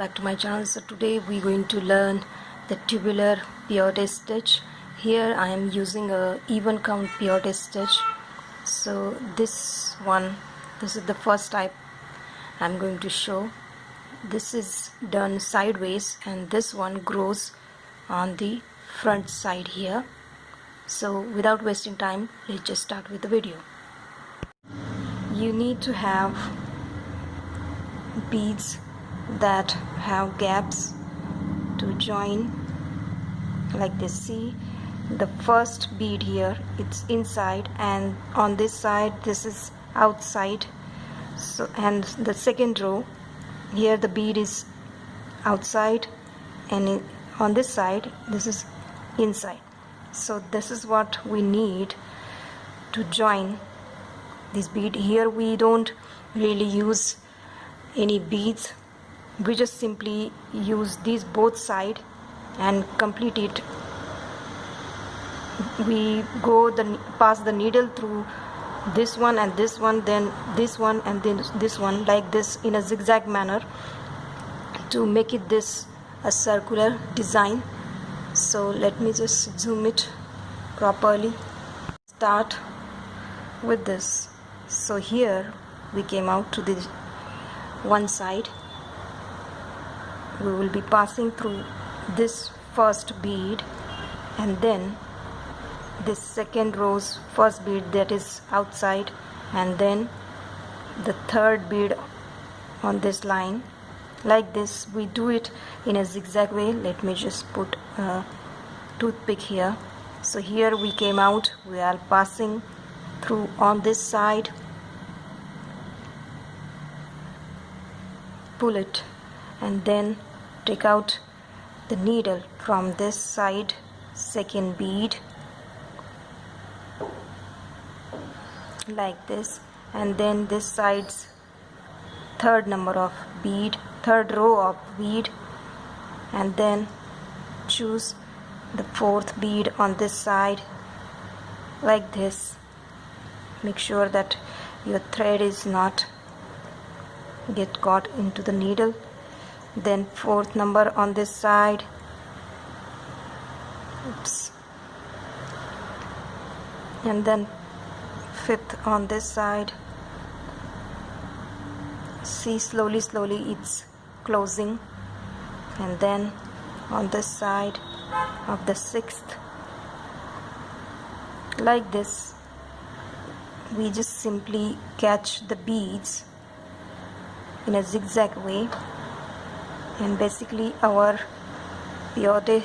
back to my channel. So today we're going to learn the tubular peyote stitch. Here I am using a even count peyote stitch. So this is the first type I'm going to show. This is done sideways and this one grows on the front side here. So without wasting time, let's just start with the video. You need to have beads that have gaps to join like this. See, the first bead here, it's inside, and on this side this is outside. So, and the second row here the bead is outside, and on this side this is inside. So this is what we need to join this bead. Here we don't really use any beads, we just simply use these both side and complete it. We go pass the needle through this one and this one, then this one and then this one, like this, in a zigzag manner to make it this a circular design. So let me just zoom it properly. Start with this. So here we came out to the one side. We will be passing through this first bead and then this second row's first bead that is outside, and then the third bead on this line, like this. We do it in a zigzag way. Let me just put a toothpick here. So here we came out, we are passing through on this side, pull it, and then take out the needle from this side, second bead, like this, and then this side's third number of bead, third row of bead, and then choose the fourth bead on this side, like this. Make sure that your thread is not get caught into the needle. Then fourth number on this side, oops, and then fifth on this side. See, slowly it's closing, and then on this side of the sixth, like this. We just simply catch the beads in a zigzag way, and basically our peyote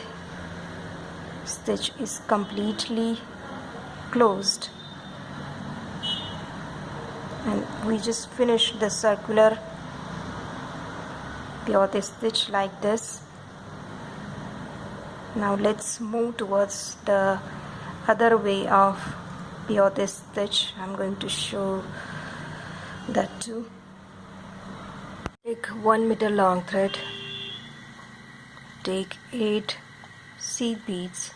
stitch is completely closed, and we just finish the circular peyote stitch like this. Now let's move towards the other way of peyote stitch. I'm going to show that too. Take 1 meter long thread, take 8 seed beads,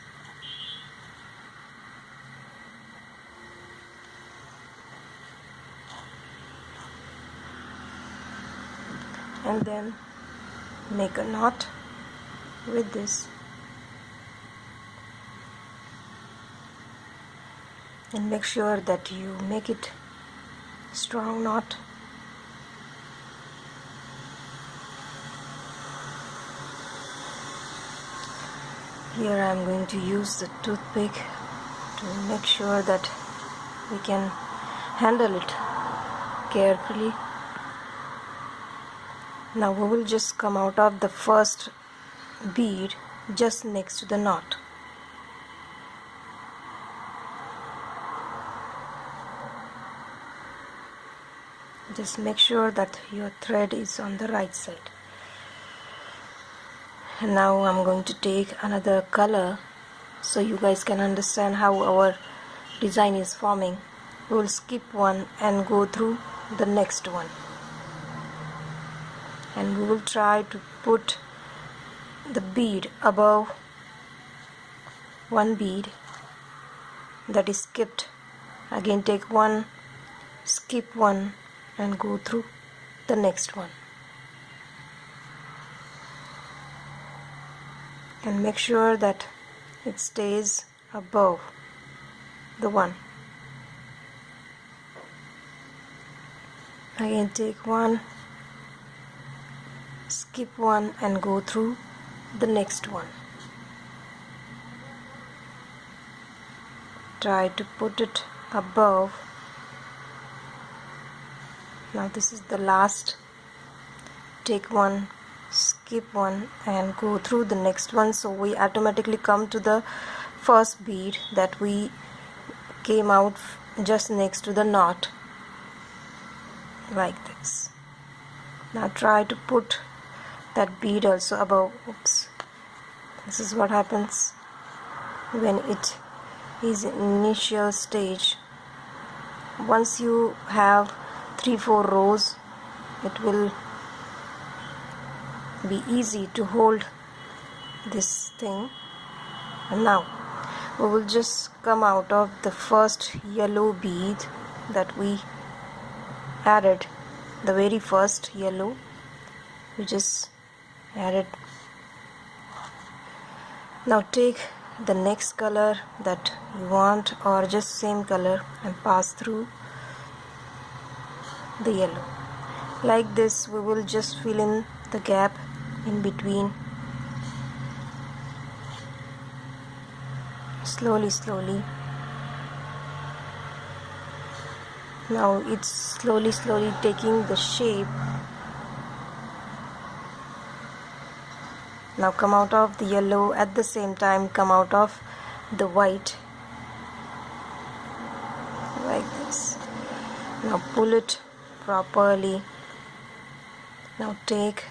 and then make a knot with this, and make sure that you make it strong knot. Here I am going to use the toothpick to make sure that we can handle it carefully. Now we will just come out of the first bead just next to the knot. Just make sure that your thread is on the right side. And now I'm going to take another color so you guys can understand how our design is forming. We will skip one and go through the next one, and we will try to put the bead above one bead that is skipped. Again take one, skip one, and go through the next one. and make sure that it stays above the one. Again, take one, skip one and go through the next one. Try to put it above. Now this is the last. Take one, skip one and go through the next one, so we automatically come to the first bead that we came out just next to the knot, like this. Now try to put that bead also above. Oops. This is what happens when it is in initial stage. Once you have 3-4 rows, it will be easy to hold this thing. And now we will just come out of the first yellow bead that we added, the very first yellow. We just added. Now take the next color that you want, or just same color, and pass through the yellow. Like this, we will just fill in the gap in between. Slowly. Now it's slowly taking the shape. Now come out of the yellow, at the same time come out of the white, like this. Now pull it properly. Now take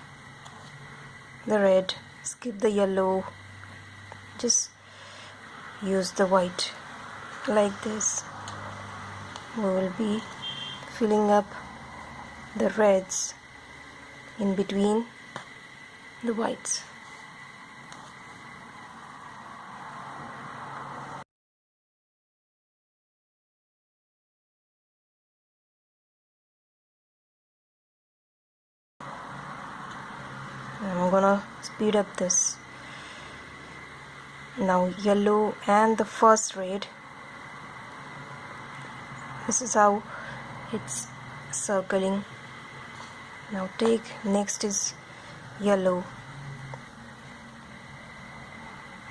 the red, skip the yellow, just use the white, like this. We will be filling up the reds in between the whites. I'm gonna speed up this. Now yellow and the first red. This is how it's circling. Now take, next is yellow.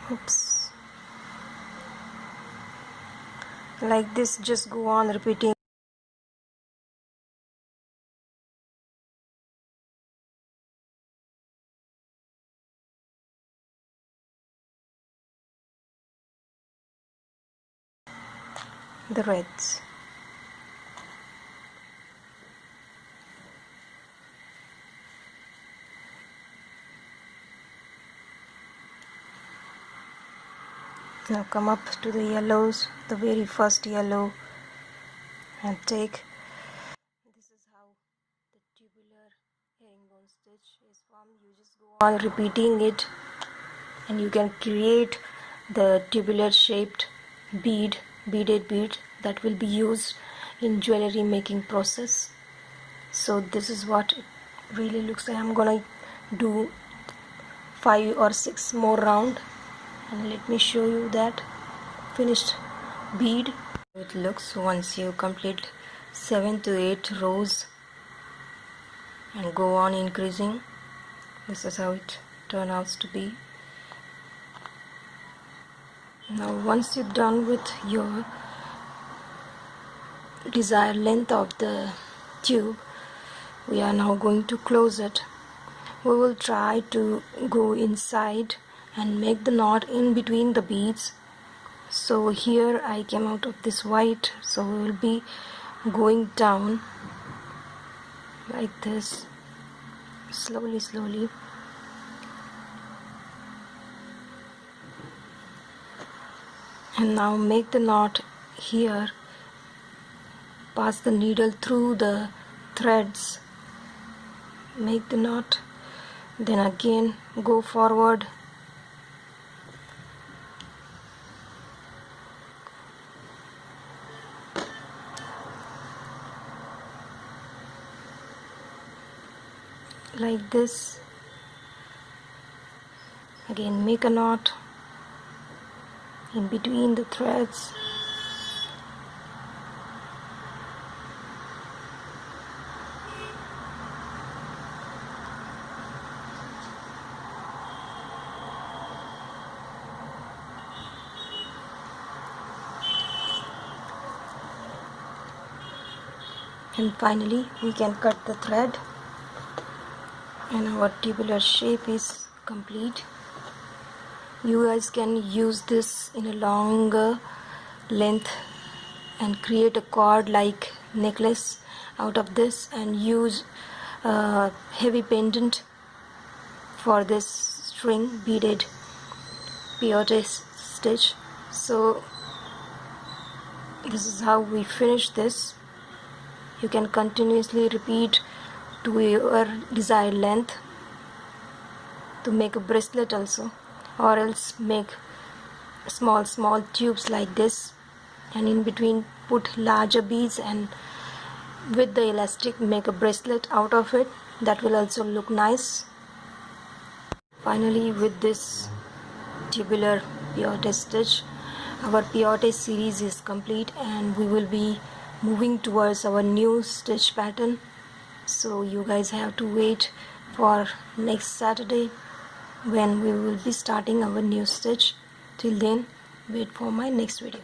Oops. Like this, just go on repeating. The reds. Now come up to the yellows, the very first yellow, and take. This is how the tubular herringbone stitch is formed. You just go on repeating it, and you can create the tubular shaped beaded bead that will be used in jewelry making process. So this is what it really looks like. I'm gonna do 5 or 6 more round, and let me show you that finished bead. It looks once you complete 7 to 8 rows and go on increasing. This is how it turns out to be. Now once you're done with your desired length of the tube, we are now going to close it. We will try to go inside and make the knot in between the beads. So here I came out of this white, so we will be going down like this, slowly. And now make the knot here, pass the needle through the threads, make the knot, then again go forward, like this, Again, make a knot in between the threads. And finally we can cut the thread, and our tubular shape is complete. You guys can use this in a longer length and create a cord like necklace out of this, and use a heavy pendant for this string beaded peyote stitch. So this is how we finish this. You can continuously repeat to your desired length to make a bracelet also, or else make small tubes like this, and in between put larger beads, and with the elastic make a bracelet out of it. That will also look nice. Finally, with this tubular peyote stitch, our peyote series is complete, and we will be moving towards our new stitch pattern. So you guys have to wait for next Saturday when we will be starting our new stitch. Till then, wait for my next video.